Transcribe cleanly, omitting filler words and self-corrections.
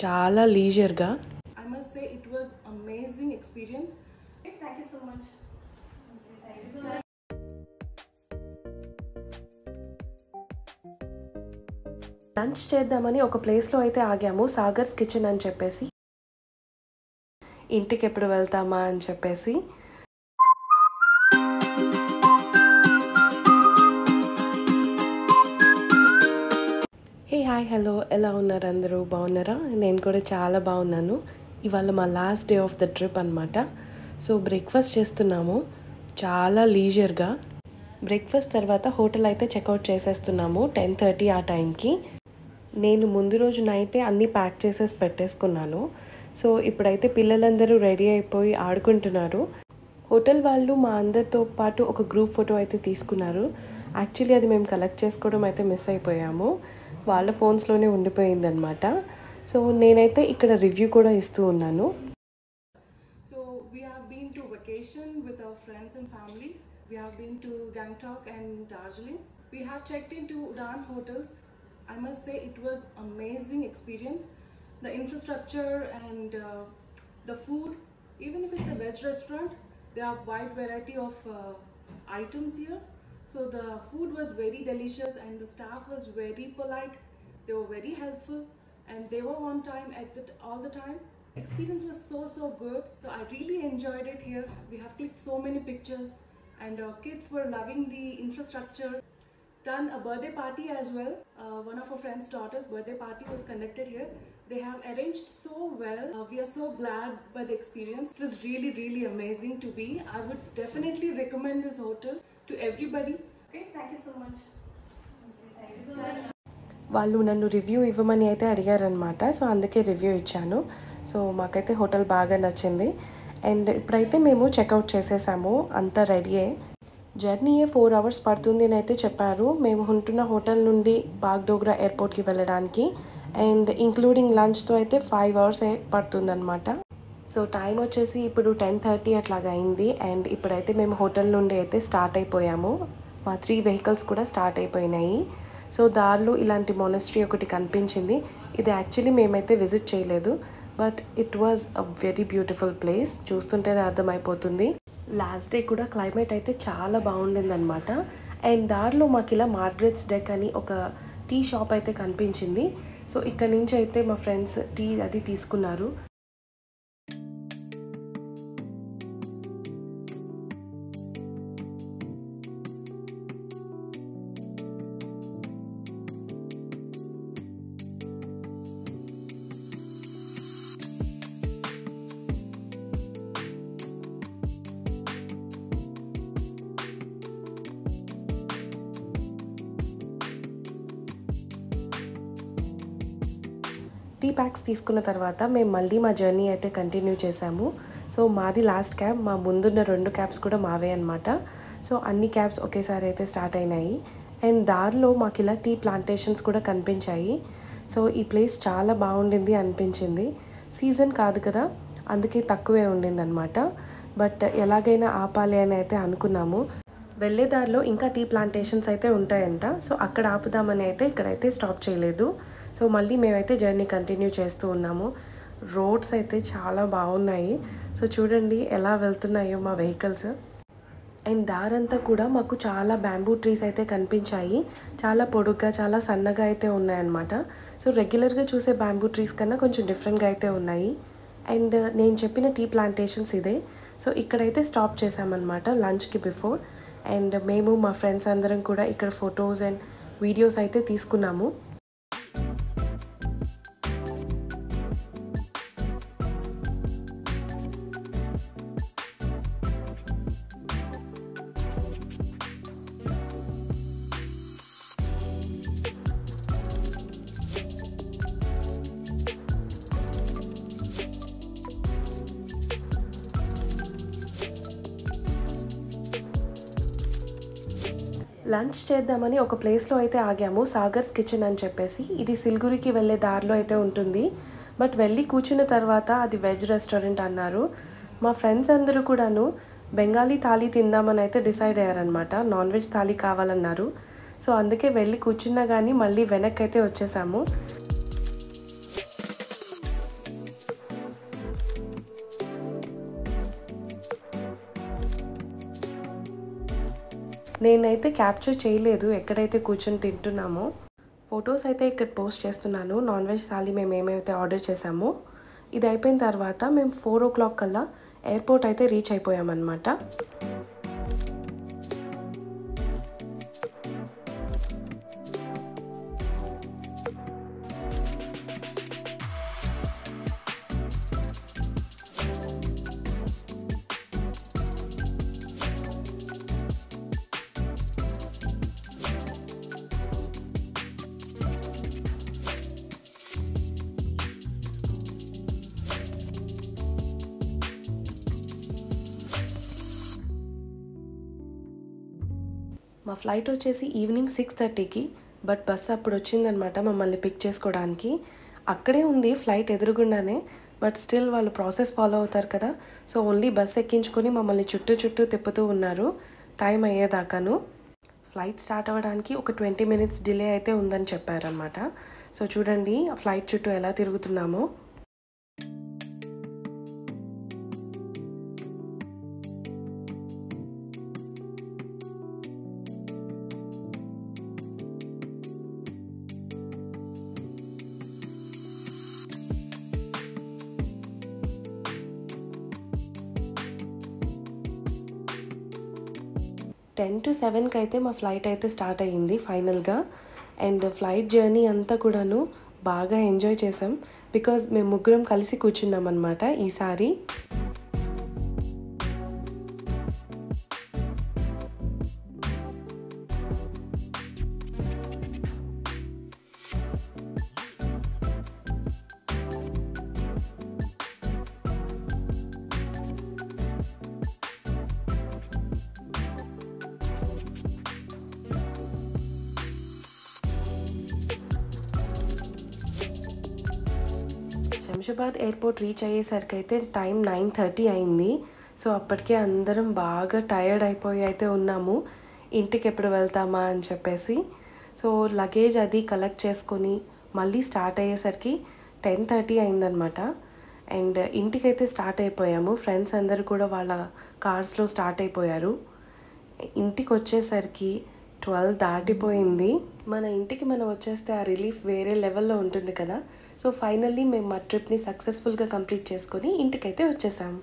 చాలా లీజర్గా. I must say it was amazing experience. Thank you so much. Thank you so much. Lunch చేద్దామని ఒక ప్లేస్లో అయితే ఆగాము, Sagar's kitchen అని చెప్పేసి. ఇంటికి ఎప్పుడు వెళ్తామా అని చెప్పేసి. హే హాయ్ హలో, ఎలా ఉన్నారు అందరూ? బాగున్నారా? నేను కూడా చాలా బాగున్నాను. ఇవాళ మా last day of the trip అనమాట. సో బ్రేక్ఫాస్ట్ చేస్తున్నాము చాలా లీజర్గా. బ్రేక్ఫాస్ట్ తర్వాత హోటల్ అయితే చెక్అవుట్ చేసేస్తున్నాము 10:30 ఆ టైంకి. నేను ముందు రోజు నైటే అన్నీ ప్యాక్ చేసేసి పెట్టేసుకున్నాను. సో ఇప్పుడైతే పిల్లలందరూ రెడీ అయిపోయి ఆడుకుంటున్నారు. హోటల్ వాళ్ళు మా అందరితో పాటు ఒక గ్రూప్ ఫోటో అయితే తీసుకున్నారు. యాక్చువల్లీ అది మేము కలెక్ట్ చేసుకోవడం అయితే మిస్ అయిపోయాము, వాళ్ళ ఫోన్స్లోనే ఉండిపోయిందనమాట. సో నేనైతే ఇక్కడ రివ్యూ కూడా ఇస్తూ ఉన్నాను. So we have been to vacation with our friends and families. We have been to Gangtok and Darjeeling. We have checked into Udan hotels. I must say it was amazing experience. The infrastructure and the food, even if it's a veg restaurant, there are wide variety of items here. So the food was very delicious and the staff was very polite. They were very helpful and they were on time all the time. Experience was so good. So I really enjoyed it here. We have clicked so many pictures and our kids were loving the infrastructure. Done a birthday party as well. One of our friend's daughter's birthday party was conducted here. They have arranged so well. We are so glad by the experience. It was really amazing to be. I would definitely recommend this hotel to everybody. Okay, thank you so much. Thank you so much. వాళ్ళు నన్ను review ఇవ్వమని అయితే అడిగారనమాట. So అందుకే review ఇచ్చాను. So మాకైతే hotel బాగా నచ్చింది. And ఇప్పుడైతే మేము చెక్అవుట్ చేసేసాము, అంతా రెడీయే. జర్నీయే 4 hours పడుతుంది అని అయితే చెప్పారు. మేము ఉంటున్న హోటల్ నుండి బాగ్డోగ్రా ఎయిర్పోర్ట్కి వెళ్ళడానికి. అండ్ ఇంక్లూడింగ్ లంచ్తో అయితే 5 hours పడుతుందన్నమాట. సో టైం వచ్చేసి ఇప్పుడు 10:30 అట్లాగా అయింది. అండ్ ఇప్పుడైతే మేము హోటల్ నుండి అయితే స్టార్ట్ అయిపోయాము. మా 3 vehicles కూడా స్టార్ట్ అయిపోయినాయి. సో దారిలో ఇలాంటి మొనస్ట్రీ ఒకటి కనిపించింది. ఇది యాక్చువల్లీ మేమైతే విజిట్ చేయలేదు, but it was a very beautiful place. చూస్తుంటేనే అర్థమైపోతుంది. లాస్ట్ డే కూడా క్లైమేట్ అయితే చాలా బాగుండిందనమాట. అండ్ దారిలో మాకు ఇలా మార్గరెట్స్ డెక్ అని ఒక టీ షాప్ అయితే కనిపించింది. సో ఇక్కడ నుంచి అయితే మా ఫ్రెండ్స్ టీ అది తీసుకున్నారు. టీ ప్యాక్స్ తీసుకున్న తర్వాత మేము మళ్ళీ మా జర్నీ అయితే కంటిన్యూ చేసాము. సో మాది లాస్ట్ క్యాబ్, మా ముందున్న 2 క్యాబ్స్ కూడా మావే అనమాట. సో అన్ని క్యాబ్స్ ఒకేసారి అయితే స్టార్ట్ అయినాయి. అండ్ దారిలో మాకు ఇలా టీ ప్లాంటేషన్స్ కూడా కనిపించాయి. సో ఈ ప్లేస్ చాలా బాగుండింది అనిపించింది. సీజన్ కాదు కదా, అందుకే తక్కువే ఉండిందనమాట. బట్ ఎలాగైనా ఆపాలి అని అయితే అనుకున్నాము. వెళ్ళే దారిలో ఇంకా టీ ప్లాంటేషన్స్ అయితే ఉంటాయంట. సో అక్కడ ఆపుదామని అయితే ఇక్కడైతే స్టాప్ చేయలేదు. సో మళ్ళీ మేమైతే జర్నీ కంటిన్యూ చేస్తూ ఉన్నాము. రోడ్స్ అయితే చాలా బాగున్నాయి. సో చూడండి ఎలా వెళ్తున్నాయో మా వెహికల్స్. అండ్ దారంతా కూడా మాకు చాలా బ్యాంబూ ట్రీస్ అయితే కనిపించాయి. చాలా పొడుగ్గా చాలా సన్నగా అయితే ఉన్నాయన్నమాట. సో రెగ్యులర్గా చూసే బ్యాంబూ ట్రీస్ కన్నా కొంచెం డిఫరెంట్గా అయితే ఉన్నాయి. అండ్ నేను చెప్పిన టీ ప్లాంటేషన్స్ ఇదే. సో ఇక్కడైతే స్టాప్ చేసామన్నమాట లంచ్కి బిఫోర్. అండ్ మేము మా ఫ్రెండ్స్ అందరం కూడా ఇక్కడ ఫొటోస్ అండ్ వీడియోస్ అయితే తీసుకున్నాము. లంచ్ చేద్దామని ఒక ప్లేస్లో అయితే ఆగాము, సాగర్స్ కిచెన్ అని చెప్పేసి. ఇది సిల్గురికి వెళ్ళే దారిలో అయితే ఉంటుంది. బట్ వెళ్ళి కూర్చున్న తర్వాత అది వెజ్ రెస్టారెంట్ అన్నారు. మా ఫ్రెండ్స్ అందరూ కూడాను బెంగాలీ థాలీ తిందామని అయితే డిసైడ్ అయ్యారనమాట. నాన్ వెజ్ థాలీ కావాలన్నారు. సో అందుకే వెళ్ళి కూర్చున్నా కానీ మళ్ళీ వెనక్కి అయితే వచ్చేసాము. నేనైతే క్యాప్చర్ చేయలేదు ఎక్కడైతే కూర్చొని తింటున్నామో. ఫొటోస్ అయితే ఇక్కడ పోస్ట్ చేస్తున్నాను. నాన్ వెజ్ థాలీ మేము ఏమైతే ఆర్డర్ చేసామో ఇది అయిపోయిన తర్వాత మేము 4 o'clock కల్లా ఎయిర్పోర్ట్ అయితే రీచ్ అయిపోయామన్నమాట. మా ఫ్లైట్ వచ్చేసి ఈవినింగ్ 6:30కి, బట్ బస్సు అప్పుడు వచ్చిందనమాట మమ్మల్ని పిక్ చేసుకోవడానికి. అక్కడే ఉంది ఫ్లైట్ ఎదురుగుండానే, బట్ స్టిల్ వాళ్ళు ప్రాసెస్ ఫాలో అవుతారు కదా, సో ఓన్లీ బస్సు ఎక్కించుకొని మమ్మల్ని చుట్టూ తిప్పుతూ ఉన్నారు టైం అయ్యేదాకాను. ఫ్లైట్ స్టార్ట్ అవ్వడానికి ఒక 20 minutes డిలే అయితే ఉందని చెప్పారనమాట. సో చూడండి ఆ ఫ్లైట్ చుట్టూ ఎలా తిరుగుతున్నామో. టెన్ to 7కి అయితే మా ఫ్లైట్ అయితే స్టార్ట్ అయ్యింది ఫైనల్గా. అండ్ ఫ్లైట్ జర్నీ అంతా కూడాను బాగా ఎంజాయ్ చేసాం, బికాజ్ మేము ముగ్గురం కలిసి కూర్చున్నాం అనమాట ఈసారి. శంషాబాద్ ఎయిర్పోర్ట్ రీచ్ అయ్యేసరికి అయితే టైం 9:30 అయింది. సో అప్పటికే అందరం బాగా టయర్డ్ అయిపోయి అయితే ఉన్నాము, ఇంటికి ఎప్పుడు వెళ్తామా అని చెప్పేసి. సో లగేజ్ అది కలెక్ట్ చేసుకొని మళ్ళీ స్టార్ట్ అయ్యేసరికి 10:30 అయిందనమాట. అండ్ ఇంటికైతే స్టార్ట్ అయిపోయాము. ఫ్రెండ్స్ అందరూ కూడా వాళ్ళ కార్స్లో స్టార్ట్ అయిపోయారు. ఇంటికి వచ్చేసరికి 12 దాటిపోయింది. మన ఇంటికి మనం వచ్చేస్తే ఆ రిలీఫ్ వేరే లెవెల్లో ఉంటుంది కదా. సో ఫైనల్లీ మేము మా ట్రిప్ని సక్సెస్ఫుల్గా కంప్లీట్ చేసుకొని ఇంటికైతే వచ్చేసాము.